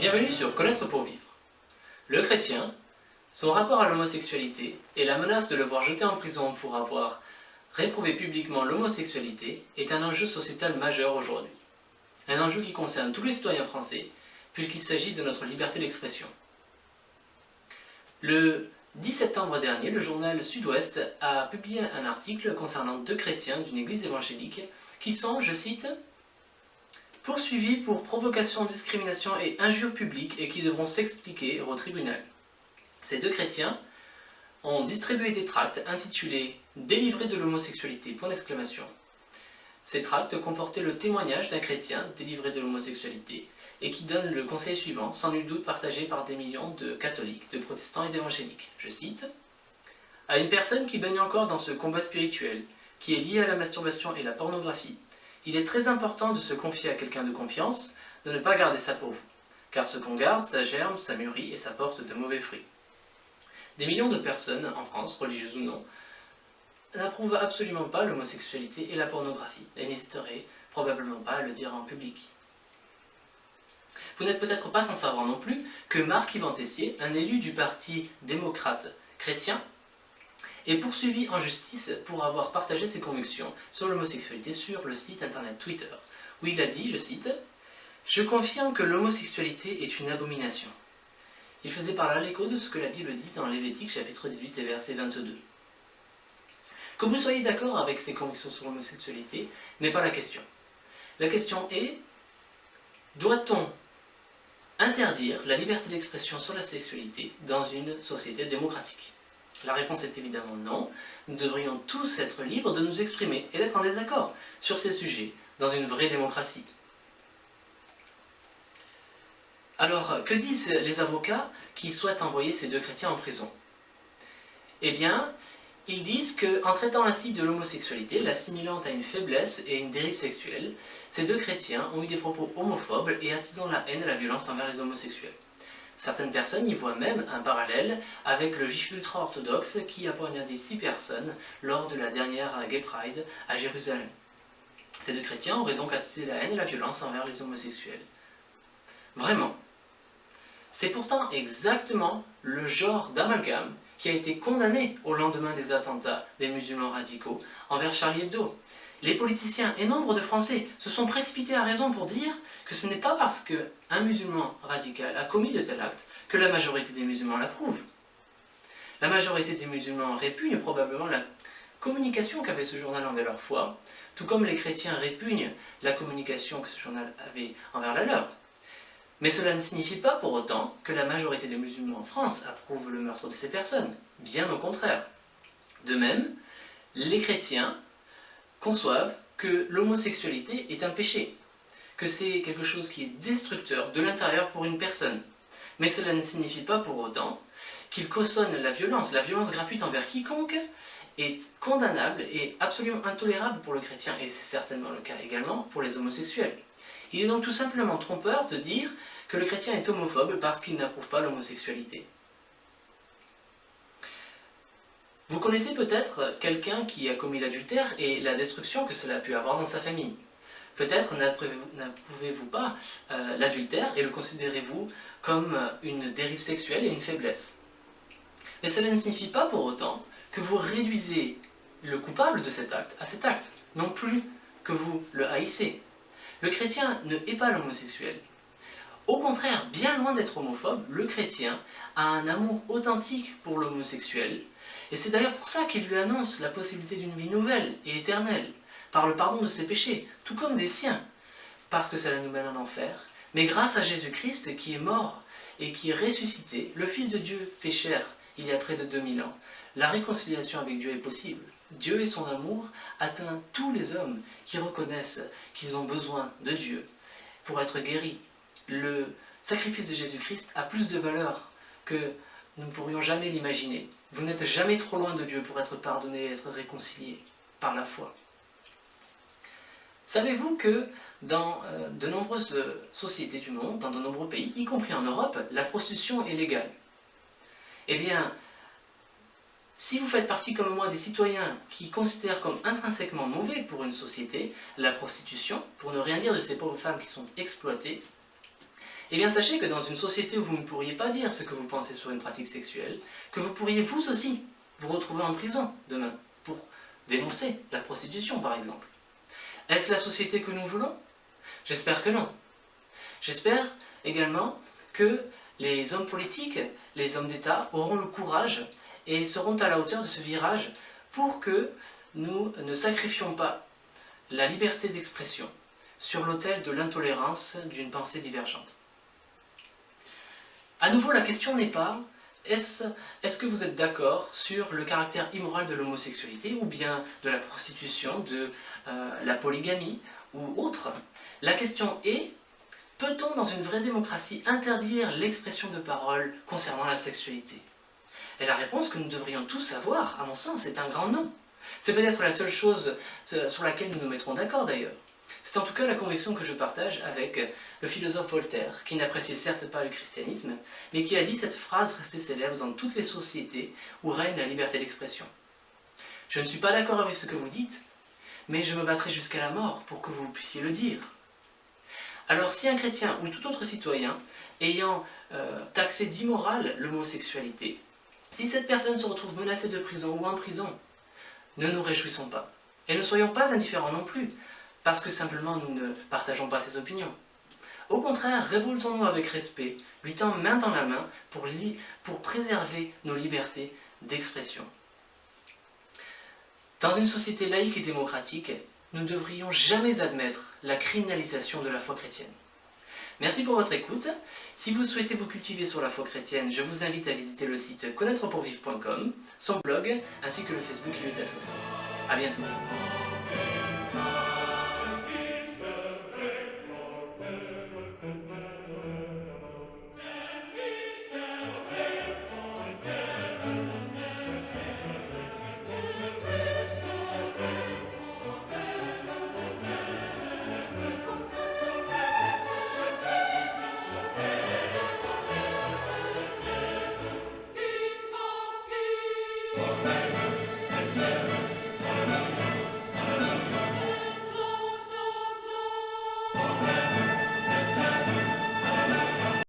Bienvenue sur Connaître pour vivre. Le chrétien, son rapport à l'homosexualité et la menace de le voir jeté en prison pour avoir réprouvé publiquement l'homosexualité est un enjeu sociétal majeur aujourd'hui. Un enjeu qui concerne tous les citoyens français, puisqu'il s'agit de notre liberté d'expression. Le 10 septembre dernier, le journal Sud-Ouest a publié un article concernant deux chrétiens d'une église évangélique qui sont, je cite, poursuivis pour provocation, discrimination et injure publique et qui devront s'expliquer au tribunal. Ces deux chrétiens ont distribué des tracts intitulés « Délivrés de l'homosexualité ». Ces tracts comportaient le témoignage d'un chrétien délivré de l'homosexualité et qui donne le conseil suivant, sans nul doute partagé par des millions de catholiques, de protestants et d'évangéliques. Je cite « À une personne qui baigne encore dans ce combat spirituel, qui est lié à la masturbation et la pornographie, il est très important de se confier à quelqu'un de confiance, de ne pas garder ça pour vous, car ce qu'on garde, ça germe, ça mûrit et ça porte de mauvais fruits. » Des millions de personnes, en France, religieuses ou non, n'approuvent absolument pas l'homosexualité et la pornographie, et n'hésiteraient probablement pas à le dire en public. Vous n'êtes peut-être pas sans savoir non plus que Marc-Yvan Tessier, un élu du parti démocrate chrétien, est poursuivi en justice pour avoir partagé ses convictions sur l'homosexualité sur le site internet Twitter, où il a dit, je cite, « Je confirme que l'homosexualité est une abomination. » Il faisait par là l'écho de ce que la Bible dit dans Lévitique chapitre 18 et verset 22. Que vous soyez d'accord avec ses convictions sur l'homosexualité n'est pas la question. La question est, doit-on interdire la liberté d'expression sur la sexualité dans une société démocratique? La réponse est évidemment non. Nous devrions tous être libres de nous exprimer et d'être en désaccord sur ces sujets dans une vraie démocratie. Alors, que disent les avocats qui souhaitent envoyer ces deux chrétiens en prison? Eh bien, ils disent qu'en traitant ainsi de l'homosexualité, l'assimilant à une faiblesse et une dérive sexuelle, ces deux chrétiens ont eu des propos homophobes et attisant la haine et la violence envers les homosexuels. Certaines personnes y voient même un parallèle avec le juif ultra-orthodoxe qui a poignardé 6 personnes lors de la dernière Gay Pride à Jérusalem. Ces deux chrétiens auraient donc attisé la haine et la violence envers les homosexuels. Vraiment. C'est pourtant exactement le genre d'amalgame qui a été condamné au lendemain des attentats des musulmans radicaux envers Charlie Hebdo. Les politiciens et nombre de Français se sont précipités à raison pour dire que ce n'est pas parce qu'un musulman radical a commis de tels actes que la majorité des musulmans l'approuvent. La majorité des musulmans répugnent probablement la communication qu'avait ce journal envers leur foi, tout comme les chrétiens répugnent la communication que ce journal avait envers la leur. Mais cela ne signifie pas pour autant que la majorité des musulmans en France approuvent le meurtre de ces personnes, bien au contraire. De même, les chrétiens conçoivent que l'homosexualité est un péché, que c'est quelque chose qui est destructeur de l'intérieur pour une personne. Mais cela ne signifie pas pour autant qu'ils cautionnent la violence. La violence gratuite envers quiconque est condamnable et absolument intolérable pour le chrétien, et c'est certainement le cas également pour les homosexuels. Il est donc tout simplement trompeur de dire que le chrétien est homophobe parce qu'il n'approuve pas l'homosexualité. Vous connaissez peut-être quelqu'un qui a commis l'adultère et la destruction que cela a pu avoir dans sa famille. Peut-être n'approuvez-vous pas l'adultère et le considérez-vous comme une dérive sexuelle et une faiblesse. Mais cela ne signifie pas pour autant que vous réduisez le coupable de cet acte à cet acte, non plus que vous le haïssez. Le chrétien ne hait pas l'homosexuel. Au contraire, bien loin d'être homophobe, le chrétien a un amour authentique pour l'homosexuel, et c'est d'ailleurs pour ça qu'il lui annonce la possibilité d'une vie nouvelle et éternelle, par le pardon de ses péchés, tout comme des siens, parce que cela nous mène en enfer, mais grâce à Jésus-Christ qui est mort et qui est ressuscité, le Fils de Dieu fait chair il y a près de 2000 ans. La réconciliation avec Dieu est possible. Dieu et son amour atteint tous les hommes qui reconnaissent qu'ils ont besoin de Dieu pour être guéris. Le sacrifice de Jésus-Christ a plus de valeur que nous ne pourrions jamais l'imaginer. Vous n'êtes jamais trop loin de Dieu pour être pardonné et être réconcilié par la foi. Savez-vous que dans de nombreuses sociétés du monde, dans de nombreux pays, y compris en Europe, la prostitution est légale? Eh bien, si vous faites partie comme moi des citoyens qui considèrent comme intrinsèquement mauvais pour une société la prostitution, pour ne rien dire de ces pauvres femmes qui sont exploitées, Eh bien sachez que dans une société où vous ne pourriez pas dire ce que vous pensez sur une pratique sexuelle, que vous pourriez vous aussi vous retrouver en prison demain pour dénoncer la prostitution par exemple. Est-ce la société que nous voulons? J'espère que non. J'espère également que les hommes politiques, les hommes d'État auront le courage et seront à la hauteur de ce virage pour que nous ne sacrifions pas la liberté d'expression sur l'autel de l'intolérance d'une pensée divergente. À nouveau, la question n'est pas est-ce que vous êtes d'accord sur le caractère immoral de l'homosexualité ou bien de la prostitution, de la polygamie ou autre. La question est, peut-on dans une vraie démocratie interdire l'expression de parole concernant la sexualité? Et la réponse que nous devrions tous avoir, à mon sens, est un grand non. C'est peut-être la seule chose sur laquelle nous nous mettrons d'accord d'ailleurs. C'est en tout cas la conviction que je partage avec le philosophe Voltaire, qui n'appréciait certes pas le christianisme, mais qui a dit cette phrase restée célèbre dans toutes les sociétés où règne la liberté d'expression. Je ne suis pas d'accord avec ce que vous dites, mais je me battrai jusqu'à la mort pour que vous puissiez le dire. Alors si un chrétien ou tout autre citoyen ayant taxé d'immoral l'homosexualité, si cette personne se retrouve menacée de prison ou en prison, ne nous réjouissons pas. Et ne soyons pas indifférents non plus, parce que simplement nous ne partageons pas ses opinions. Au contraire, révoltons-nous avec respect, luttant main dans la main pour préserver nos libertés d'expression. Dans une société laïque et démocratique, nous ne devrions jamais admettre la criminalisation de la foi chrétienne. Merci pour votre écoute. Si vous souhaitez vous cultiver sur la foi chrétienne, je vous invite à visiter le site connaîtrepourvivre.com, son blog, ainsi que le Facebook Unitas Social. A bientôt.